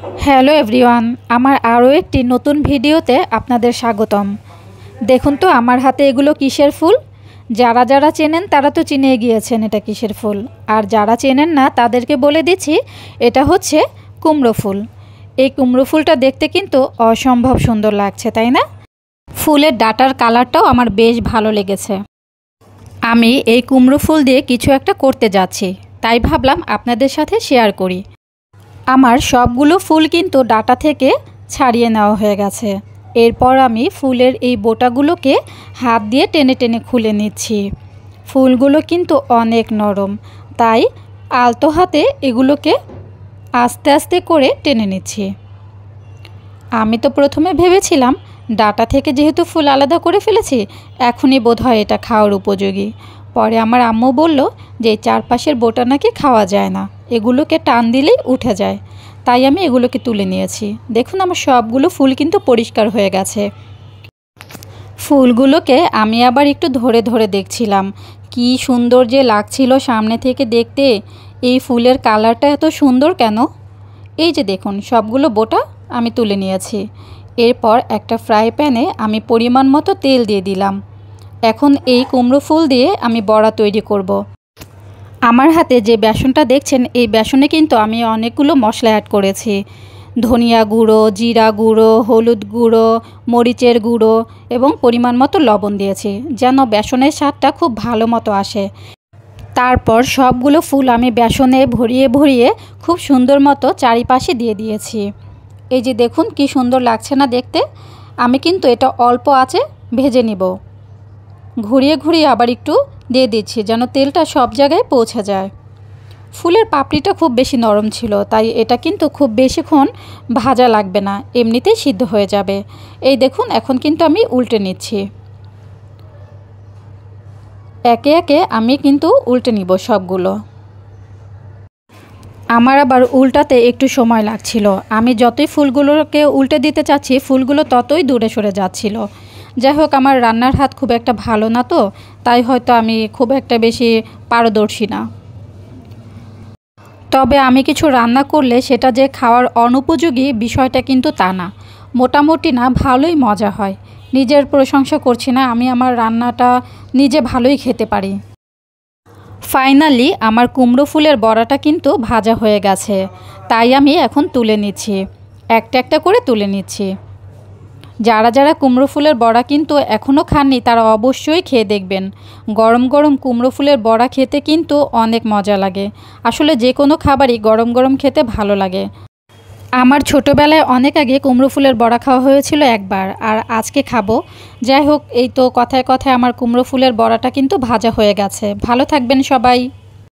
Hello everyone, আমার আরও একটি নতুন ভিডিওতে আপনাদের স্বাগতম। দেখুন তো আমার হাতে এগুলো কিসের ফুল। যারা যারা চেনেন তারা তো চিনে গিয়েছেন এটা কিসের ফুল, আর যারা চেনেন না তাদেরকে বলে দিচ্ছি এটা হচ্ছে কুমড়ো ফুল। এই কুমড়ো ফুলটা দেখতে কিন্তু অসম্ভব সুন্দর লাগছে, তাই না? ফুলের ডাটার কালারটাও আমার বেশ ভালো লেগেছে। আমি এই কুমড়ো ফুল দিয়ে কিছু একটা করতে যাচ্ছি, তাই ভাবলাম আপনাদের সাথে শেয়ার করি। আমার সবগুলো ফুল কিন্তু ডাটা থেকে ছাড়িয়ে নেওয়া হয়ে গেছে। এরপর আমি ফুলের এই বোটাগুলোকে হাত দিয়ে টেনে টেনে খুলে নিচ্ছি। ফুলগুলো কিন্তু অনেক নরম, তাই আলতো হাতে এগুলোকে আস্তে আস্তে করে টেনে নিচ্ছি। আমি তো প্রথমে ভেবেছিলাম ডাটা থেকে যেহেতু ফুল আলাদা করে ফেলেছি, এখনই বোধহয় এটা খাওয়ার উপযোগী। পরে আমার আম্মু বলল যে এই চারপাশের বোটা নাকি খাওয়া যায় না, এগুলোকে টান দিলেই উঠে যায়। তাই আমি এগুলোকে তুলে নিয়েছি। দেখুন আমার সবগুলো ফুল কিন্তু পরিষ্কার হয়ে গেছে। ফুলগুলোকে আমি আবার একটু ধরে ধরে দেখছিলাম, কি সুন্দর যে লাগছিল সামনে থেকে দেখতে। এই ফুলের কালারটা এত সুন্দর কেন? এই যে দেখুন সবগুলো বোটা আমি তুলে নিয়েছি। এরপর একটা ফ্রাই প্যানে আমি পরিমাণ মতো তেল দিয়ে দিলাম। এখন এই কুমড়ো ফুল দিয়ে আমি বড়া তৈরি করব। আমার হাতে যে বেসনটা দেখছেন, এই বেসনে কিন্তু আমি অনেকগুলো মশলা অ্যাড করেছি। ধনিয়া গুঁড়ো, জিরা গুঁড়ো, হলুদ গুঁড়ো, মরিচের গুঁড়ো এবং পরিমাণ মতো লবণ দিয়েছি, যেন বেসনের স্বাদটা খুব ভালো মতো আসে। তারপর সবগুলো ফুল আমি বেসনে ভরিয়ে ভরিয়ে খুব সুন্দর মতো চারিপাশে দিয়ে দিয়েছি। এই যে দেখুন কি সুন্দর লাগছে না দেখতে। আমি কিন্তু এটা অল্প আঁচে ভেজে নিব। ঘুরিয়ে ঘুরিয়ে আবার একটু দিয়ে দিচ্ছি যেন তেলটা সব জায়গায় পৌঁছে যায়। ফুলের পাপড়িটা খুব বেশি নরম ছিল, তাই এটা কিন্তু খুব বেশিক্ষণ ভাজা লাগবে না, এমনিতেই সিদ্ধ হয়ে যাবে। এই দেখুন এখন কিন্তু আমি উল্টে নিচ্ছি। একে একে আমি কিন্তু উল্টে নিব সবগুলো। আমার আবার উল্টাতে একটু সময় লাগছিল। আমি যতই ফুলগুলোকে উল্টে দিতে চাচ্ছি, ফুলগুলো ততই দূরে সরে যাচ্ছিল। যাই হোক, আমার রান্নার হাত খুব একটা ভালো না, তো তাই হয়তো আমি খুব একটা বেশি পারদর্শী না। তবে আমি কিছু রান্না করলে সেটা যে খাওয়ার অনুপযোগী বিষয়টা কিন্তু তা না। মোটামুটি না, ভালোই মজা হয়। নিজের প্রশংসা করছি না, আমি আমার রান্নাটা নিজে ভালোই খেতে পারি। ফাইনালি আমার কুমড়ো ফুলের বড়াটা কিন্তু ভাজা হয়ে গেছে, তাই আমি এখন তুলে নিচ্ছি। একটা একটা করে তুলে নিচ্ছি। যারা যারা কুমড়ো ফুলের বড়া কিন্তু এখনও খাননি তারা অবশ্যই খেয়ে দেখবেন। গরম গরম কুমড়ো ফুলের বড়া খেতে কিন্তু অনেক মজা লাগে। আসলে যে কোনো খাবারই গরম গরম খেতে ভালো লাগে। আমার ছোটোবেলায় অনেক আগে কুমড়ো ফুলের বড়া খাওয়া হয়েছিল একবার, আর আজকে খাবো। যাই হোক, এই তো কথায় কথায় আমার কুমড়ো ফুলের বড়াটা কিন্তু ভাজা হয়ে গেছে। ভালো থাকবেন সবাই।